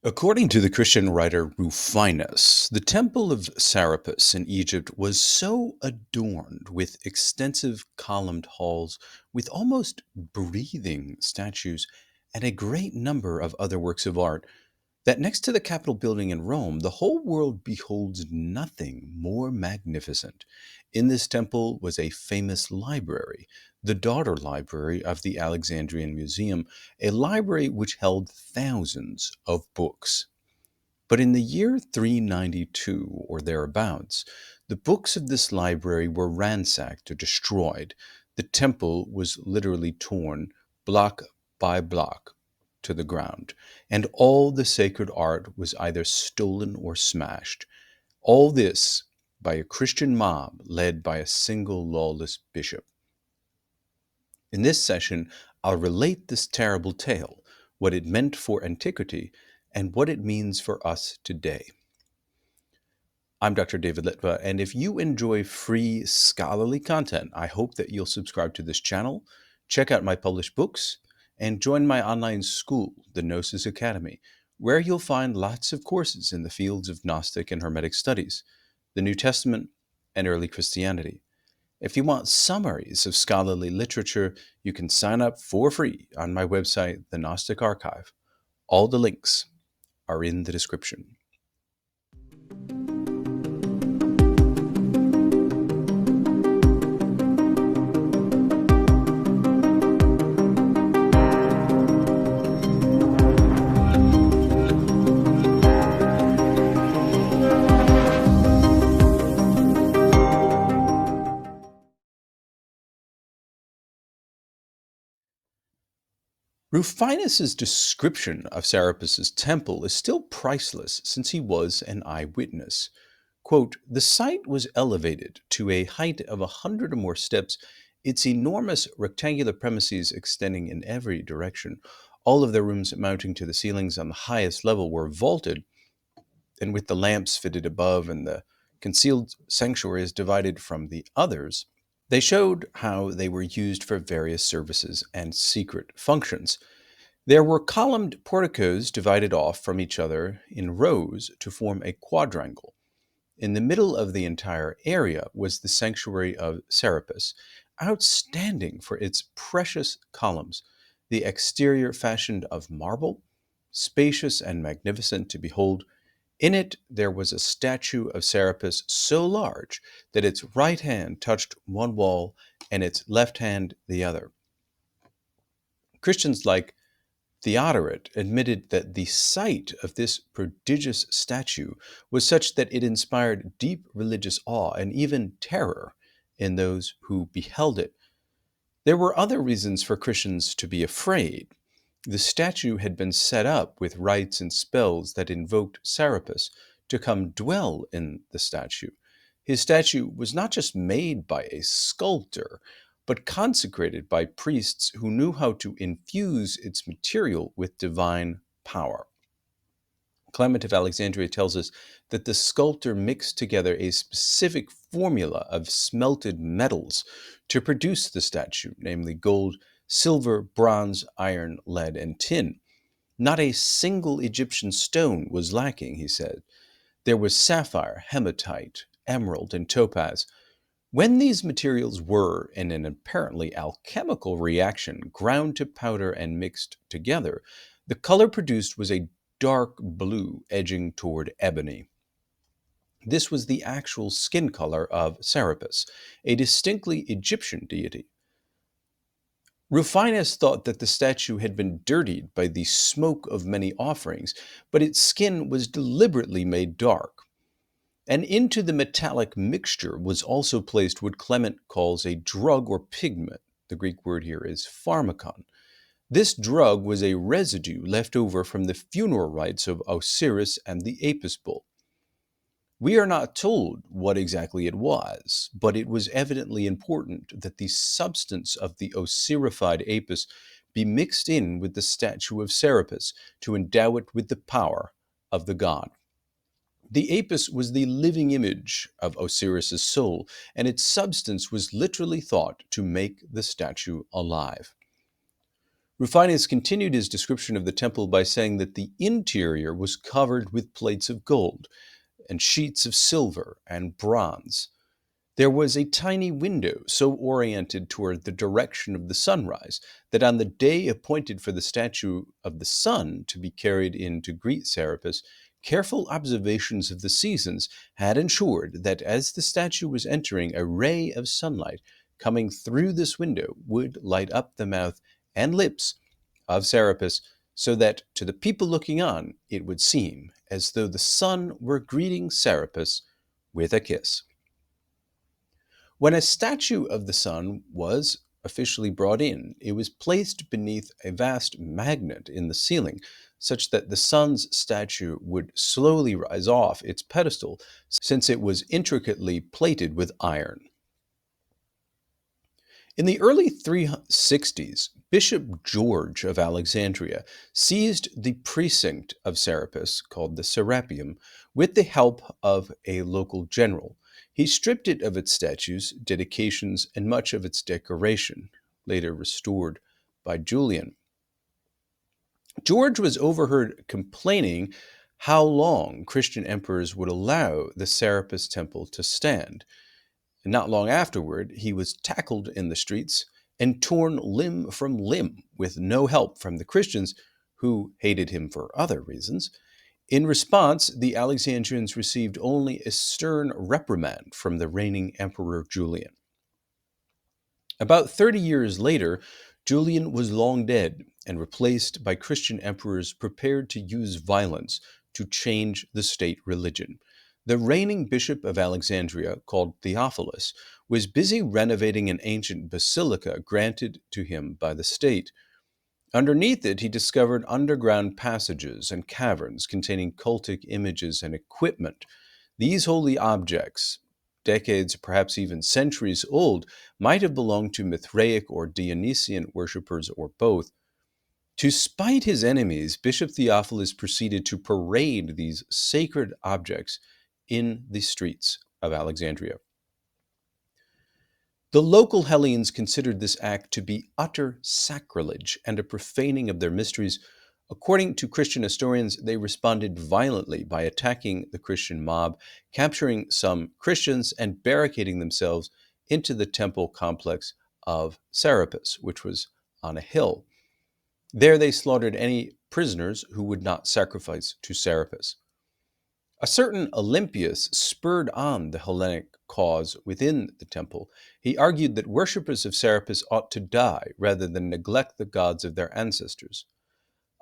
According to the Christian writer Rufinus, the temple of Sarapis in Egypt was so adorned with extensive columned halls with almost breathing statues and a great number of other works of art that next to the Capitol building in Rome, the whole world beholds nothing more magnificent. In this temple was a famous library, the daughter library of the Alexandrian Museum, a library which held thousands of books. But in the year 392 or thereabouts, the books of this library were ransacked or destroyed. The temple was literally torn block by block to the ground, and all the sacred art was either stolen or smashed. All this by a Christian mob led by a single lawless bishop. In this session, I'll relate this terrible tale, what it meant for antiquity, and what it means for us today. I'm Dr. David Litwa, and if you enjoy free scholarly content, I hope that you'll subscribe to this channel, check out my published books, and join my online school, the Gnosis Academy, where you'll find lots of courses in the fields of Gnostic and Hermetic studies, the New Testament, and early Christianity. If you want summaries of scholarly literature, you can sign up for free on my website, the Gnostic Archive. All the links are in the description. Rufinus's description of Sarapis' temple is still priceless since he was an eyewitness. Quote, "The site was elevated to a height of 100 or more steps, its enormous rectangular premises extending in every direction. All of the rooms mounting to the ceilings on the highest level were vaulted, and with the lamps fitted above and the concealed sanctuaries divided from the others, they showed how they were used for various services and secret functions. There were columned porticos divided off from each other in rows to form a quadrangle. In the middle of the entire area was the sanctuary of Sarapis, outstanding for its precious columns, the exterior fashioned of marble, spacious and magnificent to behold. In it there was a statue of Sarapis so large that its right hand touched one wall and its left hand the other. Christians like Theodoret admitted that the sight of this prodigious statue was such that it inspired deep religious awe and even terror in those who beheld it. There were other reasons for Christians to be afraid. The statue had been set up with rites and spells that invoked Sarapis to come dwell in the statue. His statue was not just made by a sculptor, but consecrated by priests who knew how to infuse its material with divine power. Clement of Alexandria tells us that the sculptor mixed together a specific formula of smelted metals to produce the statue, namely gold, silver, bronze, iron, lead, and tin. Not a single Egyptian stone was lacking, he said. There was sapphire, hematite, emerald, and topaz. When these materials were, in an apparently alchemical reaction, ground to powder and mixed together, the color produced was a dark blue edging toward ebony. This was the actual skin color of Sarapis, a distinctly Egyptian deity. Rufinus thought that the statue had been dirtied by the smoke of many offerings, but its skin was deliberately made dark. And into the metallic mixture was also placed what Clement calls a drug or pigment. The Greek word here is pharmakon. This drug was a residue left over from the funeral rites of Osiris and the Apis bull. We are not told what exactly it was, but it was evidently important that the substance of the Osirified Apis be mixed in with the statue of Serapis to endow it with the power of the god. The Apis was the living image of Osiris's soul, and its substance was literally thought to make the statue alive. Rufinus continued his description of the temple by saying that the interior was covered with plates of gold and sheets of silver and bronze. There was a tiny window so oriented toward the direction of the sunrise that on the day appointed for the statue of the sun to be carried in to greet Serapis, careful observations of the seasons had ensured that as the statue was entering, a ray of sunlight coming through this window would light up the mouth and lips of Serapis, so that to the people looking on it would seem as though the sun were greeting Serapis with a kiss. When a statue of the sun was officially brought in, it was placed beneath a vast magnet in the ceiling, such that the sun's statue would slowly rise off its pedestal, since it was intricately plated with iron. In the early 360s, Bishop George of Alexandria seized the precinct of Sarapis, called the Serapeum, with the help of a local general. He stripped it of its statues, dedications, and much of its decoration, later restored by Julian. George was overheard complaining how long Christian emperors would allow the Serapis temple to stand. And not long afterward, he was tackled in the streets and torn limb from limb with no help from the Christians, who hated him for other reasons. In response, the Alexandrians received only a stern reprimand from the reigning Emperor Julian. About 30 years later, Julian was long dead and replaced by Christian emperors prepared to use violence to change the state religion. The reigning bishop of Alexandria, called Theophilus, was busy renovating an ancient basilica granted to him by the state. Underneath it, he discovered underground passages and caverns containing cultic images and equipment. These holy objects, decades, perhaps even centuries old, might have belonged to Mithraic or Dionysian worshippers or both. To spite his enemies, Bishop Theophilus proceeded to parade these sacred objects in the streets of Alexandria. The local Hellenes considered this act to be utter sacrilege and a profaning of their mysteries. According to Christian historians, they responded violently by attacking the Christian mob, capturing some Christians, and barricading themselves into the temple complex of Sarapis, which was on a hill. There they slaughtered any prisoners who would not sacrifice to Serapis. A certain Olympius spurred on the Hellenic cause within the temple. He argued that worshippers of Serapis ought to die rather than neglect the gods of their ancestors.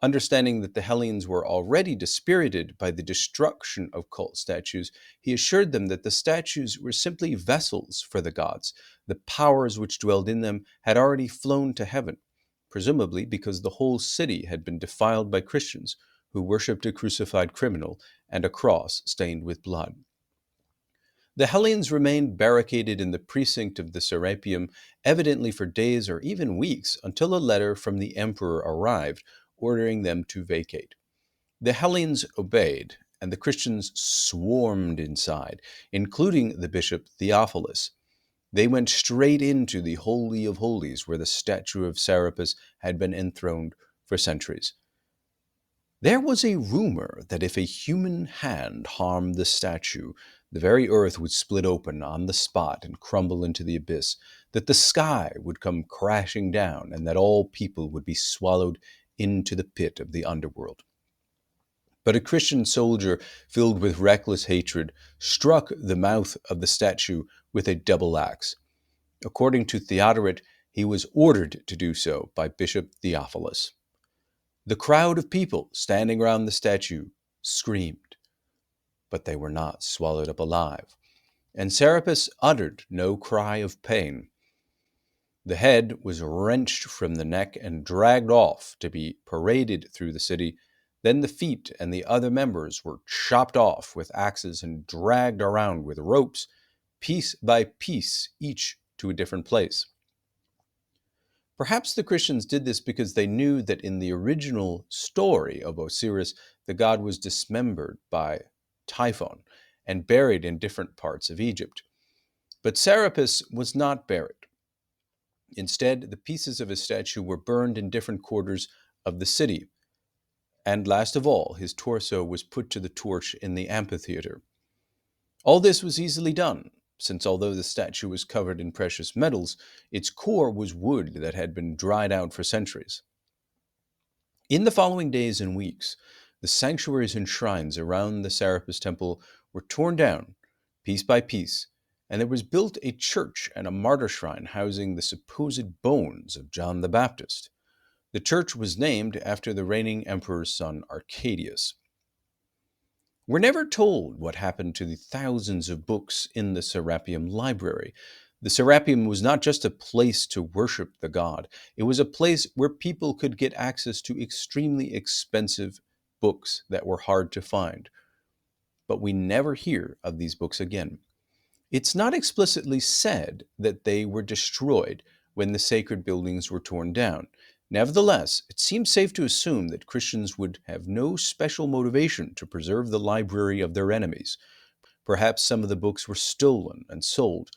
Understanding that the Hellenes were already dispirited by the destruction of cult statues, he assured them that the statues were simply vessels for the gods. The powers which dwelled in them had already flown to heaven, presumably because the whole city had been defiled by Christians who worshipped a crucified criminal and a cross stained with blood. The Hellenes remained barricaded in the precinct of the Serapeum, evidently for days or even weeks, until a letter from the emperor arrived, ordering them to vacate. The Hellenes obeyed, and the Christians swarmed inside, including the bishop Theophilus. They went straight into the Holy of Holies, where the statue of Sarapis had been enthroned for centuries. There was a rumor that if a human hand harmed the statue, the very earth would split open on the spot and crumble into the abyss, that the sky would come crashing down, and that all people would be swallowed into the pit of the underworld. But a Christian soldier, filled with reckless hatred, struck the mouth of the statue with a double axe. According to Theodoret, he was ordered to do so by Bishop Theophilus. The crowd of people standing around the statue screamed, but they were not swallowed up alive, and Sarapis uttered no cry of pain. The head was wrenched from the neck and dragged off to be paraded through the city. Then the feet and the other members were chopped off with axes and dragged around with ropes, piece by piece, each to a different place. Perhaps the Christians did this because they knew that in the original story of Osiris, the god was dismembered by Typhon and buried in different parts of Egypt. But Sarapis was not buried. Instead, the pieces of his statue were burned in different quarters of the city. And last of all, his torso was put to the torch in the amphitheater. All this was easily done, since although the statue was covered in precious metals, its core was wood that had been dried out for centuries. In the following days and weeks, the sanctuaries and shrines around the Sarapis temple were torn down, piece by piece, and there was built a church and a martyr shrine housing the supposed bones of John the Baptist. The church was named after the reigning emperor's son Arcadius. We're never told what happened to the thousands of books in the Serapeum library. The Serapeum was not just a place to worship the god, it was a place where people could get access to extremely expensive books that were hard to find. But we never hear of these books again. It's not explicitly said that they were destroyed when the sacred buildings were torn down. Nevertheless, it seems safe to assume that Christians would have no special motivation to preserve the library of their enemies. Perhaps some of the books were stolen and sold.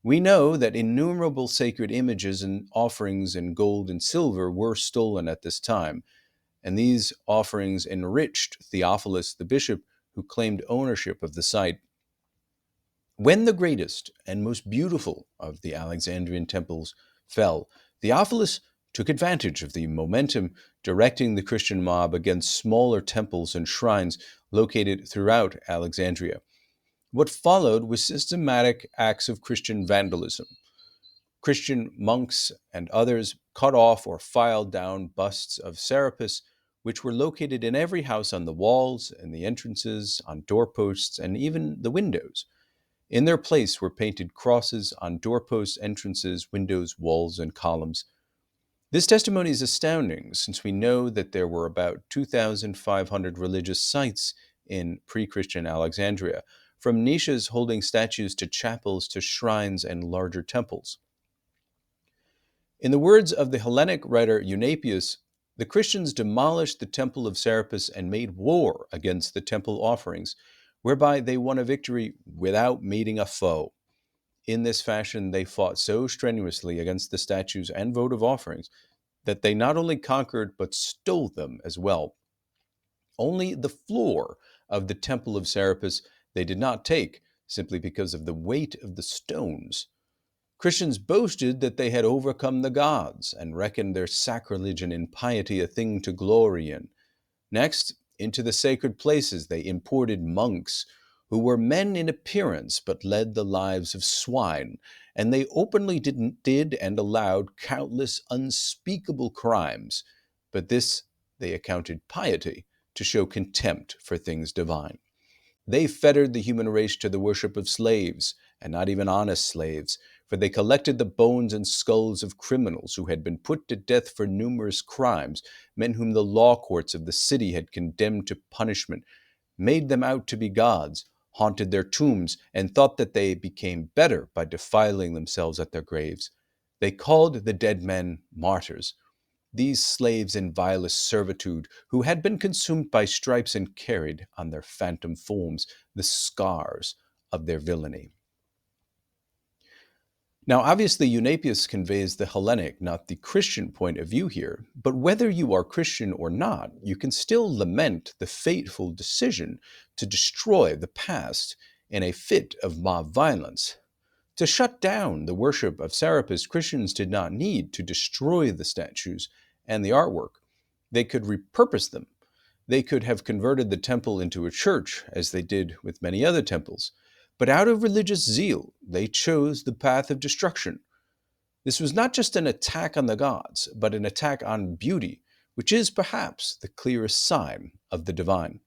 We know that innumerable sacred images and offerings in gold and silver were stolen at this time, and these offerings enriched Theophilus the bishop, who claimed ownership of the site. When the greatest and most beautiful of the Alexandrian temples fell, Theophilus took advantage of the momentum, directing the Christian mob against smaller temples and shrines located throughout Alexandria. What followed was systematic acts of Christian vandalism. Christian monks and others cut off or filed down busts of Sarapis, which were located in every house on the walls, in the entrances, on doorposts, and even the windows. In their place were painted crosses on doorposts, entrances, windows, walls, and columns. This testimony is astounding, since we know that there were about 2,500 religious sites in pre-Christian Alexandria, from niches holding statues to chapels to shrines and larger temples. In the words of the Hellenic writer Eunapius, the Christians demolished the temple of Serapis and made war against the temple offerings, whereby they won a victory without meeting a foe. In this fashion, they fought so strenuously against the statues and votive offerings that they not only conquered but stole them as well. Only the floor of the temple of Sarapis they did not take, simply because of the weight of the stones. Christians boasted that they had overcome the gods and reckoned their sacrilege and impiety a thing to glory in. Next, into the sacred places they imported monks who were men in appearance but led the lives of swine, and they openly did and allowed countless unspeakable crimes, but this they accounted piety, to show contempt for things divine. They fettered the human race to the worship of slaves, and not even honest slaves, for they collected the bones and skulls of criminals who had been put to death for numerous crimes, men whom the law courts of the city had condemned to punishment, made them out to be gods, haunted their tombs, and thought that they became better by defiling themselves at their graves. They called the dead men martyrs. These slaves in vilest servitude, who had been consumed by stripes and carried on their phantom forms the scars of their villainy. Now, obviously, Eunapius conveys the Hellenic, not the Christian point of view here, but whether you are Christian or not, you can still lament the fateful decision to destroy the past in a fit of mob violence. To shut down the worship of Sarapis, Christians did not need to destroy the statues and the artwork. They could repurpose them. They could have converted the temple into a church, as they did with many other temples. But out of religious zeal, they chose the path of destruction. This was not just an attack on the gods, but an attack on beauty, which is perhaps the clearest sign of the divine.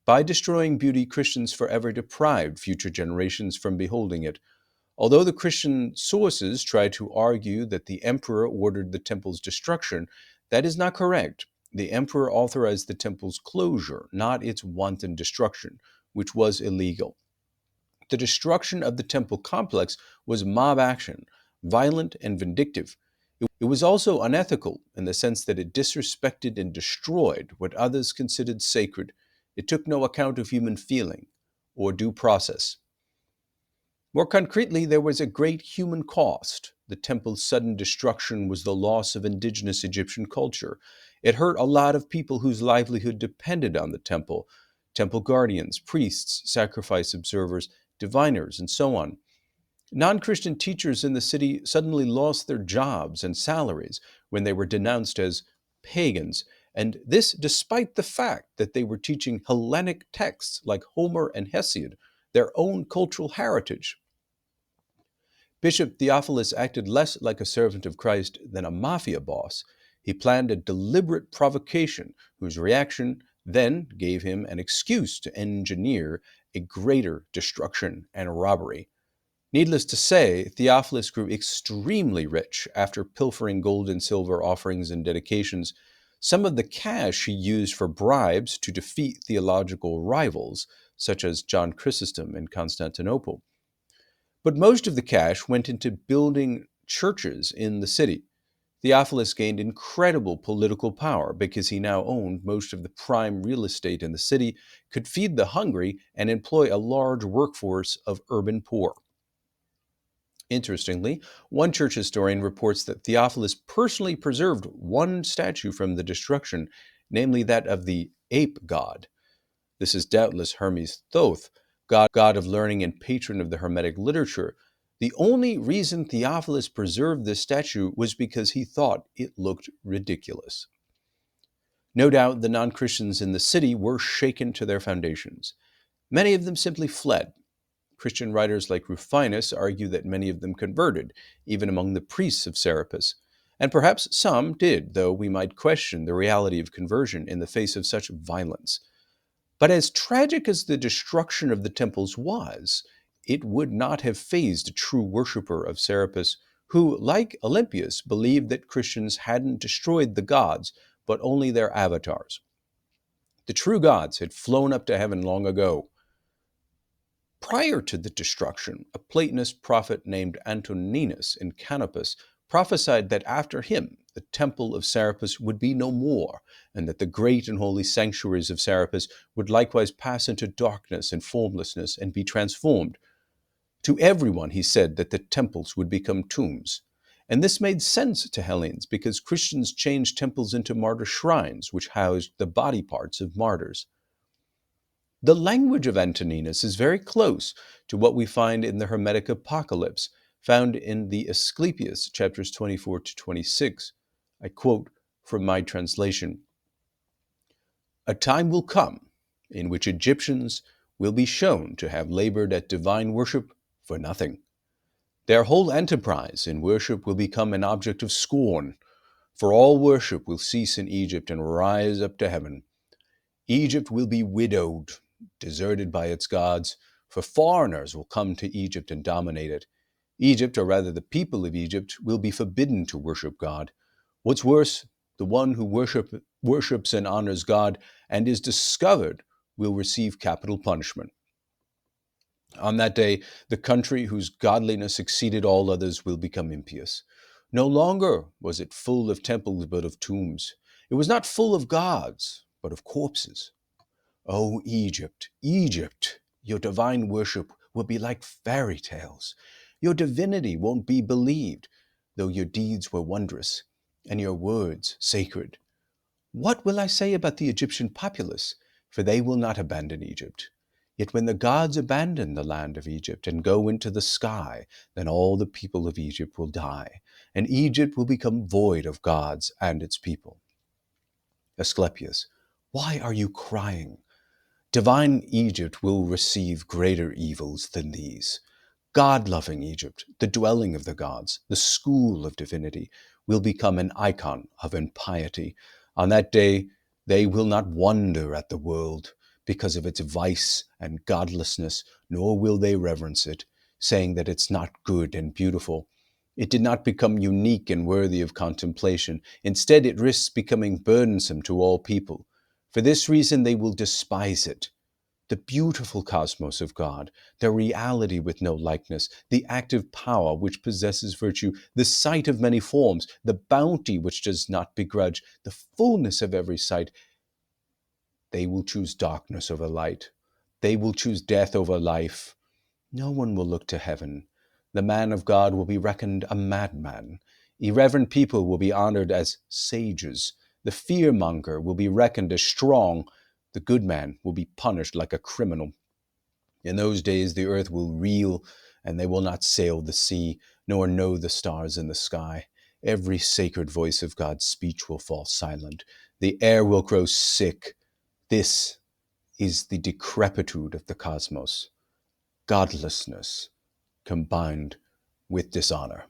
By destroying beauty, Christians forever deprived future generations from beholding it. Although the Christian sources try to argue that the emperor ordered the temple's destruction, that is not correct. The emperor authorized the temple's closure, not its wanton destruction, which was illegal. The destruction of the temple complex was mob action, violent and vindictive. It was also unethical in the sense that it disrespected and destroyed what others considered sacred. It took no account of human feeling or due process. More concretely, there was a great human cost. the temple's sudden destruction was the loss of indigenous Egyptian culture. It hurt a lot of people whose livelihood depended on the temple guardians, priests, sacrifice observers, diviners, and so on. Non Christian teachers in the city suddenly lost their jobs and salaries when they were denounced as pagans, and this despite the fact that they were teaching Hellenic texts like Homer and Hesiod, their own cultural heritage. Bishop Theophilus acted less like a servant of Christ than a mafia boss. He planned a deliberate provocation whose reaction then gave him an excuse to engineer a greater destruction and robbery. Needless to say, Theophilus grew extremely rich after pilfering gold and silver offerings and dedications. Some of the cash he used for bribes to defeat theological rivals, such as John Chrysostom in Constantinople. But most of the cash went into building churches in the city. Theophilus gained incredible political power because he now owned most of the prime real estate in the city, could feed the hungry, and employ a large workforce of urban poor. Interestingly, one church historian reports that Theophilus personally preserved one statue from the destruction, namely that of the ape god. This is doubtless Hermes Thoth, god of learning and patron of the Hermetic literature. The only reason Theophilus preserved this statue was because he thought it looked ridiculous. No doubt the non-Christians in the city were shaken to their foundations. Many of them simply fled. Christian writers like Rufinus argue that many of them converted, even among the priests of Sarapis. And perhaps some did, though we might question the reality of conversion in the face of such violence. But as tragic as the destruction of the temples was, it would not have fazed a true worshipper of Serapis who, like Olympius, believed that Christians hadn't destroyed the gods, but only their avatars. The true gods had flown up to heaven long ago. Prior to the destruction, a Platonist prophet named Antoninus in Canopus prophesied that after him the temple of Sarapis would be no more, and that the great and holy sanctuaries of Sarapis would likewise pass into darkness and formlessness and be transformed. To everyone he said that the temples would become tombs. And this made sense to Hellenes because Christians changed temples into martyr shrines, which housed the body parts of martyrs. The language of Antoninus is very close to what we find in the Hermetic Apocalypse, found in the Asclepius, chapters 24 to 26. I quote from my translation: "A time will come in which Egyptians will be shown to have labored at divine worship for nothing. Their whole enterprise in worship will become an object of scorn, for all worship will cease in Egypt and rise up to heaven. Egypt will be widowed, deserted by its gods, for foreigners will come to Egypt and dominate it. Egypt, or rather the people of Egypt, will be forbidden to worship God. What's worse, the one who worships and honors God and is discovered will receive capital punishment. On that day, the country whose godliness exceeded all others will become impious. No longer was it full of temples but of tombs. It was not full of gods, but of corpses. O Egypt, Egypt, your divine worship will be like fairy tales. Your divinity won't be believed, though your deeds were wondrous, and your words sacred. What will I say about the Egyptian populace? For they will not abandon Egypt. Yet when the gods abandon the land of Egypt and go into the sky, then all the people of Egypt will die, and Egypt will become void of gods and its people." Asclepius: "Why are you crying? Divine Egypt will receive greater evils than these. God-loving Egypt, the dwelling of the gods, the school of divinity, will become an icon of impiety. On that day, they will not wonder at the world because of its vice and godlessness, nor will they reverence it, saying that it's not good and beautiful. It did not become unique and worthy of contemplation. Instead, it risks becoming burdensome to all people. For this reason, they will despise it. The beautiful cosmos of God, the reality with no likeness, the active power which possesses virtue, the sight of many forms, the bounty which does not begrudge, the fullness of every sight. They will choose darkness over light. They will choose death over life. No one will look to heaven. The man of God will be reckoned a madman. Irreverent people will be honored as sages. The fearmonger will be reckoned as strong. The good man will be punished like a criminal. In those days the earth will reel, and they will not sail the sea, nor know the stars in the sky. Every sacred voice of God's speech will fall silent. The air will grow sick. This is the decrepitude of the cosmos. Godlessness combined with dishonor.